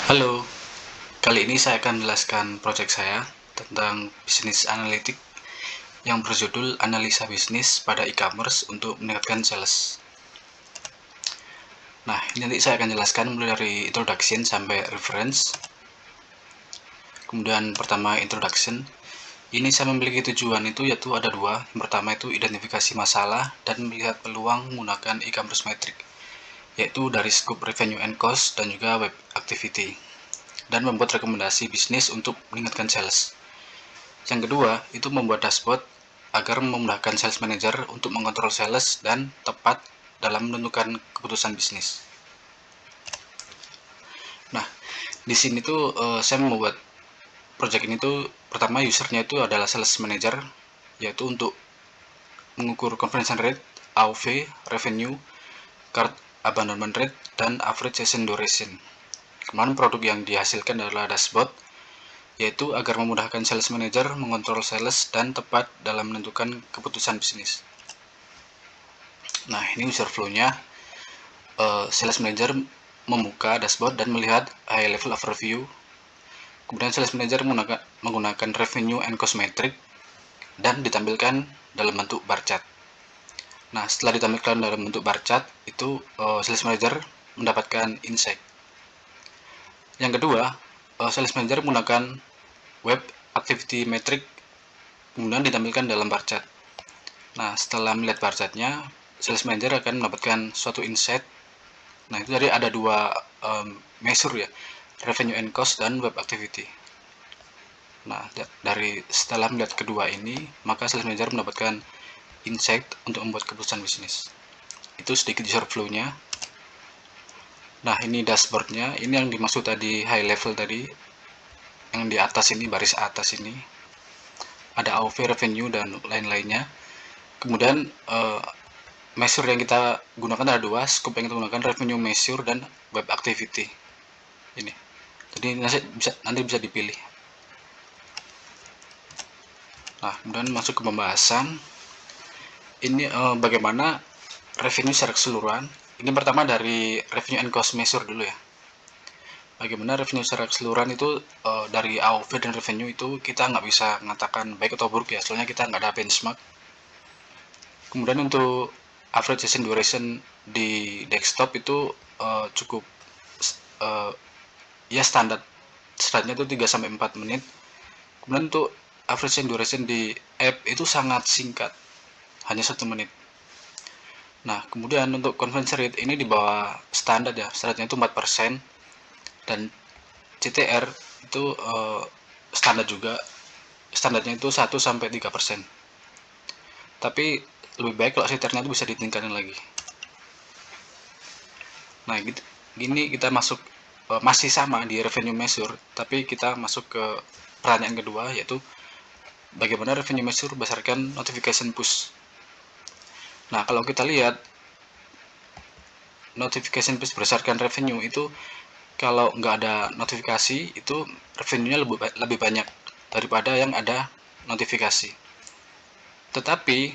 Halo, kali ini saya akan menjelaskan proyek saya tentang bisnis analitik yang berjudul Analisa Bisnis pada E-commerce untuk meningkatkan sales. Nah, ini nanti saya akan jelaskan mulai dari introduction sampai reference. Kemudian pertama introduction. Ini saya memiliki tujuan itu yaitu ada dua. Yang pertama itu identifikasi masalah dan melihat peluang menggunakan e-commerce metric, yaitu dari scope revenue and cost dan juga web activity, dan membuat rekomendasi bisnis untuk meningkatkan sales. Yang kedua, itu membuat dashboard agar memudahkan sales manager untuk mengontrol sales dan tepat dalam menentukan keputusan bisnis. Nah, di sini tuh saya membuat project ini tuh pertama usernya itu adalah sales manager, yaitu untuk mengukur conversion rate, AOV, revenue, cart abandonment rate, dan average session duration. Kemudian produk yang dihasilkan adalah dashboard, yaitu agar memudahkan sales manager mengontrol sales dan tepat dalam menentukan keputusan bisnis. Nah, ini user flow-nya. Sales manager membuka dashboard dan melihat high level overview. Kemudian sales manager menggunakan revenue and cost metric dan ditampilkan dalam bentuk bar chart. Nah, setelah ditampilkan dalam bentuk bar chart, itu sales manager mendapatkan insight. Yang kedua, sales manager menggunakan web activity metric, kemudian ditampilkan dalam bar chart. Nah, setelah melihat bar chartnya, sales manager akan mendapatkan suatu insight. Nah, itu tadi ada dua measure ya, revenue and cost dan web activity. Nah, dari setelah melihat kedua ini, maka sales manager mendapatkan insight untuk membuat keputusan bisnis. Itu sedikit user flow-nya. Nah, ini dashboard-nya. Ini yang dimaksud tadi high level tadi. Yang di atas ini, baris atas ini. Ada AOV, revenue, dan lain-lainnya. Kemudian measure yang kita gunakan ada dua, scope yang kita gunakan revenue measure dan web activity. Ini. Jadi nanti bisa dipilih. Nah, kemudian masuk ke pembahasan. Ini bagaimana revenue secara keseluruhan. Ini pertama dari revenue and cost measure dulu ya. Bagaimana revenue secara keseluruhan itu dari AOV dan revenue itu kita nggak bisa mengatakan baik atau buruk ya, soalnya kita nggak ada benchmark. Kemudian untuk average session duration di desktop itu cukup ya standarnya itu 3-4 menit. Kemudian untuk average session duration di app itu sangat singkat, hanya 1 menit. Nah, kemudian untuk conversion rate ini di bawah standar ya, standarnya itu 4%, dan CTR itu standar juga, standarnya itu 1-3%. Tapi lebih baik kalau CTR-nya itu bisa ditingkatin lagi. Nah, gini kita masuk masih sama di revenue measure, tapi kita masuk ke pertanyaan kedua, yaitu bagaimana revenue measure berdasarkan notification push. Nah, kalau kita lihat notification push berdasarkan revenue itu, kalau nggak ada notifikasi itu revenue-nya lebih banyak daripada yang ada notifikasi. Tetapi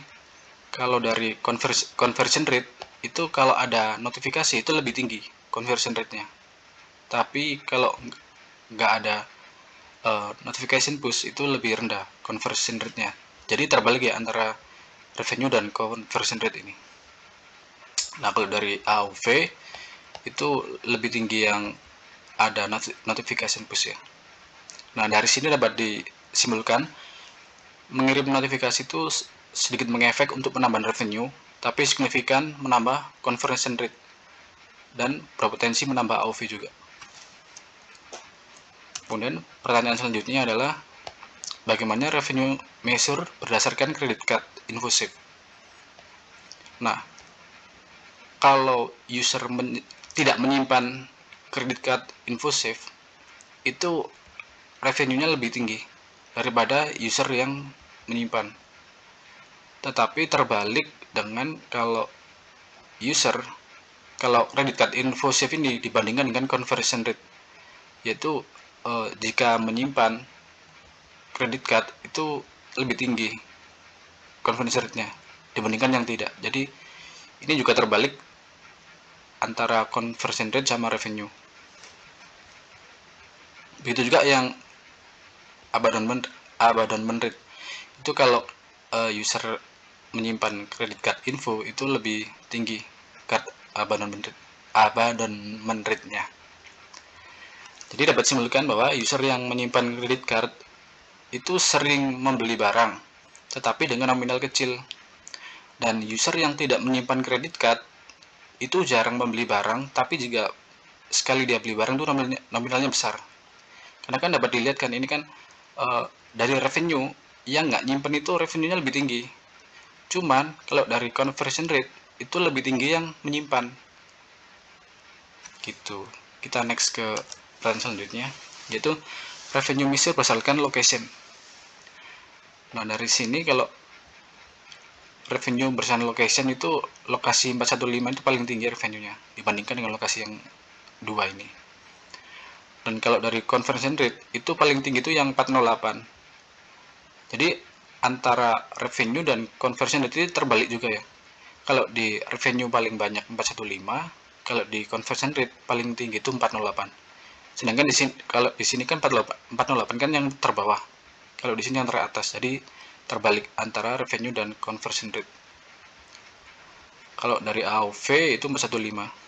kalau dari conversion rate itu, kalau ada notifikasi itu lebih tinggi conversion rate-nya. Tapi kalau nggak ada notification push itu lebih rendah conversion rate-nya. Jadi terbalik ya antara revenue dan conversion rate ini. Nah, kalau dari AOV itu lebih tinggi yang ada notification push ya. Nah, dari sini dapat disimpulkan mengirim notifikasi itu sedikit mengefek untuk penambahan revenue, tapi signifikan menambah conversion rate dan berpotensi menambah AOV juga. Kemudian pertanyaan selanjutnya adalah bagaimana revenue measure berdasarkan credit card InfoSave. Nah, kalau user tidak menyimpan credit card InfoSave, itu revenue-nya lebih tinggi daripada user yang menyimpan. Tetapi terbalik dengan kalau credit card InfoSave ini dibandingkan dengan conversion rate, yaitu jika menyimpan credit card itu lebih tinggi conversion rate-nya dibandingkan yang tidak. Jadi ini juga terbalik antara conversion rate sama revenue. Begitu juga yang abandonment rate. Itu kalau user menyimpan credit card info itu lebih tinggi card abandonment rate-nya. Jadi dapat simpulkan bahwa user yang menyimpan credit card itu sering membeli barang, tetapi dengan nominal kecil. Dan user yang tidak menyimpan credit card itu jarang membeli barang, tapi jika sekali dia beli barang itu nominalnya besar. Karena kan dapat dilihat kan ini kan dari revenue yang nggak nyimpen itu revenue-nya lebih tinggi. Cuman kalau dari conversion rate itu lebih tinggi yang menyimpan. Gitu. Kita next ke plan selanjutnya, yaitu revenue measure berdasarkan location. Nah, dari sini kalau revenue berdasarkan location itu lokasi 415 itu paling tinggi revenue-nya dibandingkan dengan lokasi yang dua ini. Dan kalau dari conversion rate itu paling tinggi itu yang 408. Jadi antara revenue dan conversion rate itu terbalik juga ya. Kalau di revenue paling banyak 415, kalau di conversion rate paling tinggi itu 408. Sedangkan di sini kalau di sini kan 408 kan yang terbawah. Kalau di sini yang teratas. Jadi terbalik antara revenue dan conversion rate. Kalau dari AOV itu 415.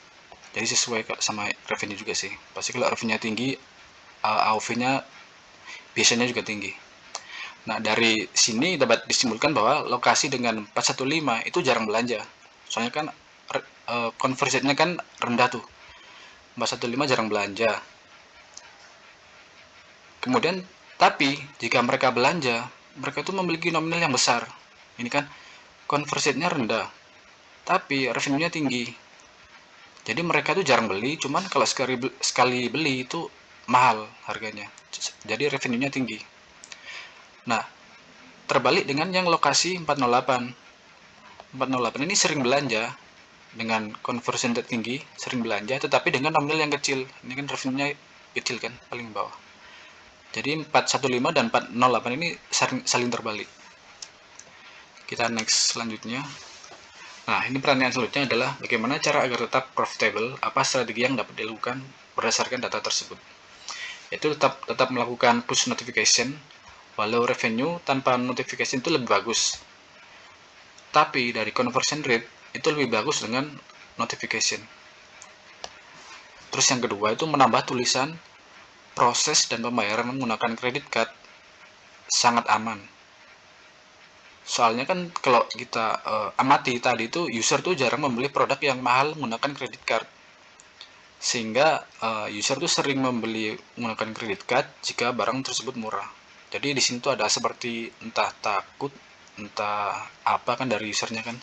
Jadi sesuai sama revenue juga sih. Pasti kalau revenue tinggi, AOV-nya biasanya juga tinggi. Nah, dari sini dapat disimpulkan bahwa lokasi dengan 415 itu jarang belanja. Soalnya kan conversion-nya kan rendah tuh. 415 jarang belanja. Kemudian tapi jika mereka belanja, mereka itu memiliki nominal yang besar. Ini kan conversion-nya rendah, tapi revenue-nya tinggi. Jadi mereka itu jarang beli, cuman kalau sekali beli itu mahal harganya. Jadi revenue-nya tinggi. Nah, terbalik dengan yang lokasi 408. 408 ini sering belanja dengan conversion rate tinggi, sering belanja tetapi dengan nominal yang kecil. Ini kan revenue-nya kecil kan, paling bawah. Jadi 415 dan 408 ini saling terbalik. Kita next selanjutnya. Nah, ini pertanyaan selanjutnya adalah bagaimana cara agar tetap profitable, apa strategi yang dapat dilakukan berdasarkan data tersebut. Yaitu tetap melakukan push notification, walau revenue tanpa notification itu lebih bagus. Tapi dari conversion rate itu lebih bagus dengan notification. Terus yang kedua itu menambah tulisan proses dan pembayaran menggunakan credit card sangat aman. Soalnya kan kalau kita amati tadi itu user tuh jarang membeli produk yang mahal menggunakan credit card. Sehingga user tuh sering membeli menggunakan credit card jika barang tersebut murah. Jadi di sini tuh ada seperti entah takut, entah apa kan dari usernya kan.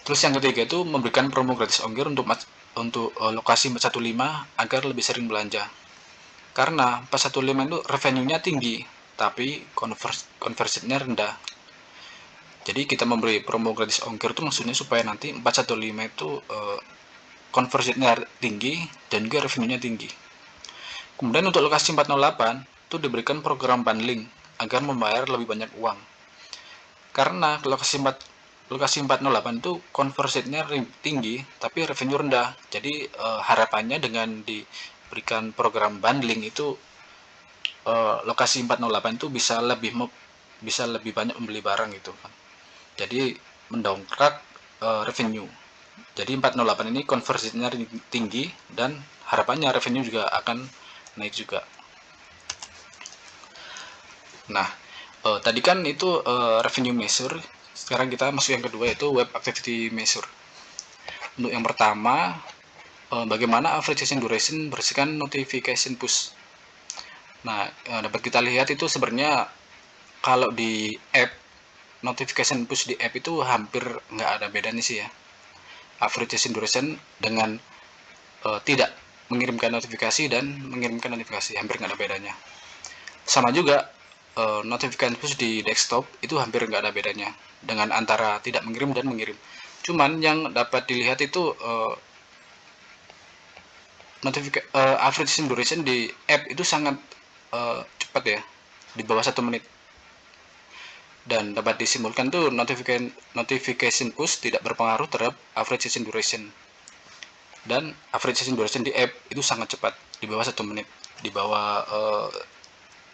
Terus yang ketiga itu memberikan promo gratis ongkir untuk lokasi 415 agar lebih sering belanja. Karena 415 itu revenue-nya tinggi, tapi conversion-nya rendah. Jadi kita memberi promo gratis ongkir itu maksudnya supaya nanti 415 itu conversion-nya tinggi dan juga revenue-nya tinggi. Kemudian untuk lokasi 408 itu diberikan program bundling agar membayar lebih banyak uang. Karena lokasi 408 itu conversion-nya tinggi tapi revenue rendah. Jadi harapannya dengan diberikan program bundling itu lokasi 408 itu bisa lebih banyak membeli barang gitu kan. Jadi mendongkrak revenue. Jadi 408 ini conversion-nya tinggi dan harapannya revenue juga akan naik juga. Nah, tadi kan itu revenue measure. Sekarang kita masuk yang kedua yaitu web activity measure. Untuk yang pertama, bagaimana average session duration berdasarkan notification push. Nah, dapat kita lihat itu sebenarnya kalau di app notification push di app itu hampir nggak ada bedanya sih ya. Average session duration dengan tidak mengirimkan notifikasi dan mengirimkan notifikasi hampir nggak ada bedanya. Sama juga notification push di desktop itu hampir nggak ada bedanya dengan antara tidak mengirim dan mengirim. Cuman yang dapat dilihat itu average session duration di app itu sangat cepat ya, di bawah 1 menit. Dan dapat disimpulkan tuh notification push tidak berpengaruh terhadap average session duration. Dan average session duration di app itu sangat cepat, di bawah 1 menit. di bawah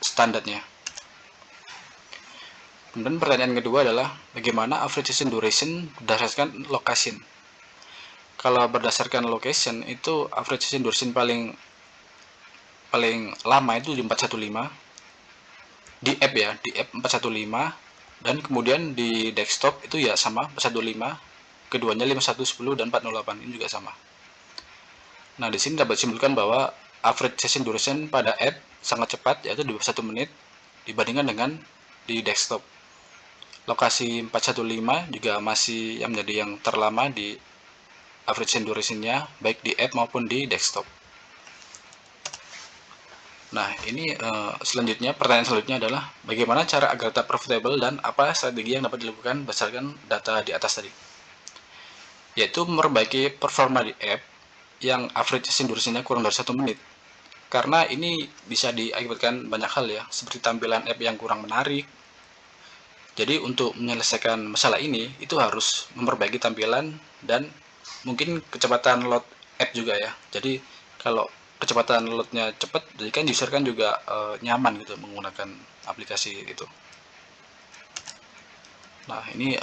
standarnya. Kemudian pertanyaan kedua adalah bagaimana average session duration berdasarkan location. Kalau berdasarkan location itu average session duration paling lama itu di 415 di app ya, di app 415, dan kemudian di desktop itu ya sama 415, keduanya 5110 dan 408 ini juga sama. Nah, di sini dapat disimpulkan bahwa average session duration pada app sangat cepat, yaitu di bawah 1 menit dibandingkan dengan di desktop. Lokasi 415 juga masih yang menjadi yang terlama di average session duration-nya baik di app maupun di desktop. Nah, ini selanjutnya, pertanyaan selanjutnya adalah bagaimana cara agar tetap profitable dan apa strategi yang dapat dilakukan berdasarkan data di atas tadi. Yaitu memperbaiki performa di app yang average session duration-nya kurang dari 1 menit. Karena ini bisa diakibatkan banyak hal ya, seperti tampilan app yang kurang menarik. Jadi untuk menyelesaikan masalah ini, itu harus memperbaiki tampilan dan mungkin kecepatan load app juga ya. Jadi kalau kecepatan loadnya cepat, jadi kan user kan juga nyaman gitu menggunakan aplikasi itu. Nah, ini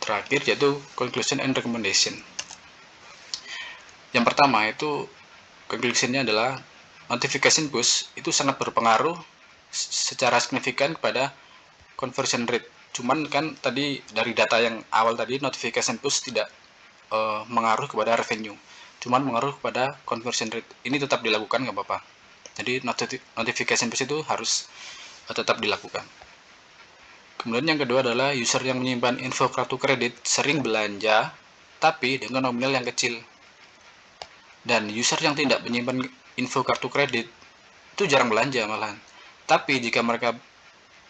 terakhir yaitu conclusion and recommendation. Yang pertama itu conclusionnya adalah notification push itu sangat berpengaruh secara signifikan kepada conversion rate. Cuman kan tadi dari data yang awal tadi notification push tidak mengaruh kepada revenue, cuman mengaruh kepada conversion rate. Ini tetap dilakukan nggak apa-apa. Jadi notification push itu harus tetap dilakukan. Kemudian yang kedua adalah user yang menyimpan info kartu kredit sering belanja tapi dengan nominal yang kecil. Dan user yang tidak menyimpan info kartu kredit itu jarang belanja malahan. Tapi jika mereka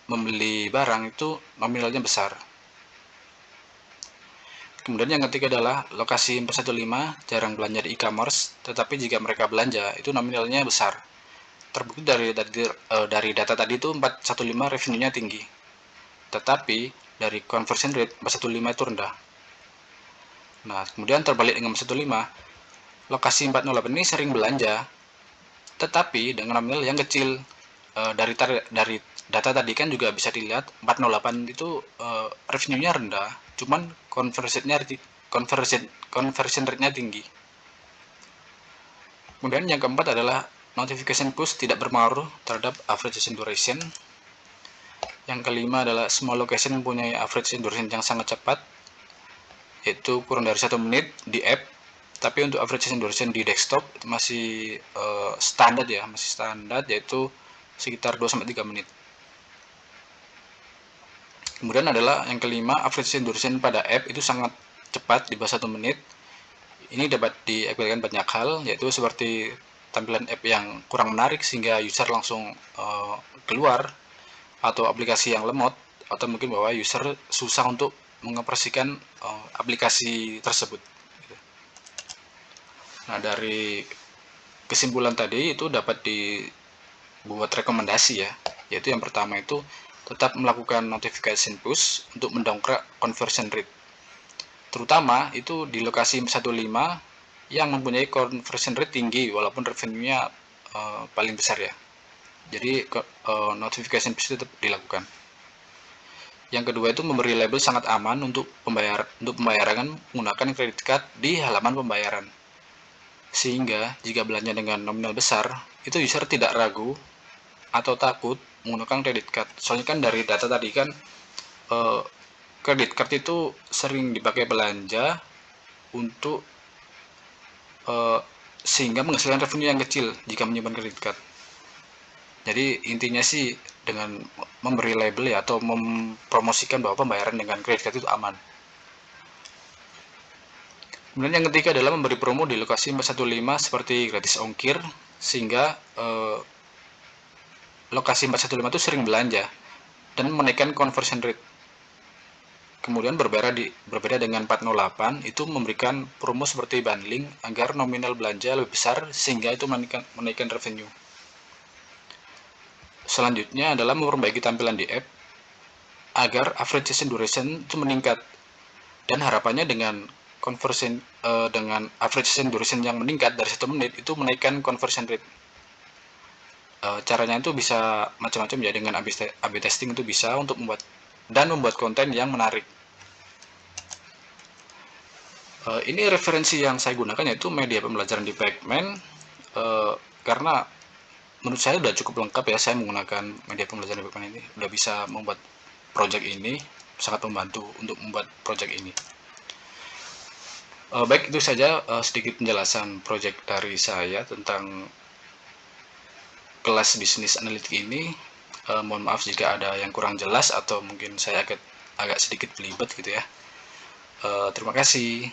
membeli barang itu nominalnya besar. Kemudian yang ketiga adalah lokasi 415 jarang belanja di e-commerce, tetapi jika mereka belanja itu nominalnya besar. Terbukti dari data tadi itu 415 revenue-nya tinggi, tetapi dari conversion rate 415 itu rendah. Nah, kemudian terbalik dengan 415, lokasi 408 ini sering belanja, tetapi dengan nominal yang kecil. Dari data tadi kan juga bisa dilihat 408 itu revenue-nya rendah, cuman conversion rate-nya tinggi. Kemudian yang keempat adalah notification push tidak berpengaruh terhadap average session duration. Yang kelima adalah small location mempunyai average session duration yang sangat cepat, yaitu kurang dari 1 menit di app. Tapi untuk average session duration di desktop itu masih standar ya, yaitu sekitar 2-3 menit. Kemudian adalah yang kelima, average session duration pada app itu sangat cepat di bawah 1 menit. Ini dapat diakibatkan banyak hal, yaitu seperti tampilan app yang kurang menarik sehingga user langsung keluar, atau aplikasi yang lemot, atau mungkin bahwa user susah untuk mengoperasikan aplikasi tersebut. Nah, dari kesimpulan tadi itu dapat dibuat rekomendasi ya, yaitu yang pertama itu tetap melakukan notification push untuk mendongkrak conversion rate, terutama itu di lokasi 415 yang mempunyai conversion rate tinggi walaupun revenue-nya paling besar ya. Jadi notification push tetap dilakukan. Yang kedua itu memberi label sangat aman untuk pembayaran menggunakan credit card di halaman pembayaran. Sehingga jika belanja dengan nominal besar, itu user tidak ragu atau takut menggunakan credit card. Soalnya kan dari data tadi kan credit card itu sering dipakai belanja untuk sehingga menghasilkan revenue yang kecil jika menyimpan credit card. Jadi intinya sih dengan memberi label ya, atau mempromosikan bahwa pembayaran dengan credit card itu aman. Kemudian yang ketiga adalah memberi promo di lokasi 415 seperti gratis ongkir, sehingga lokasi 415 itu sering belanja dan menaikkan conversion rate. Kemudian berbeda dengan 408 itu memberikan promo seperti bundling agar nominal belanja lebih besar sehingga itu menaikkan revenue. Selanjutnya adalah memperbaiki tampilan di app agar average session duration itu meningkat, dan harapannya dengan average session duration yang meningkat dari 1 menit itu menaikkan conversion rate. Caranya itu bisa macam-macam ya, dengan A/B testing itu bisa untuk membuat konten yang menarik. Ini referensi yang saya gunakan yaitu media pembelajaran di Pacman, karena menurut saya udah cukup lengkap ya. Saya menggunakan media pembelajaran di Pacman ini, udah bisa membuat project ini, sangat membantu untuk membuat project ini. Baik, itu saja sedikit penjelasan project dari saya tentang kelas bisnis analitik ini. Mohon maaf jika ada yang kurang jelas atau mungkin saya agak sedikit belibet gitu ya. Terima kasih.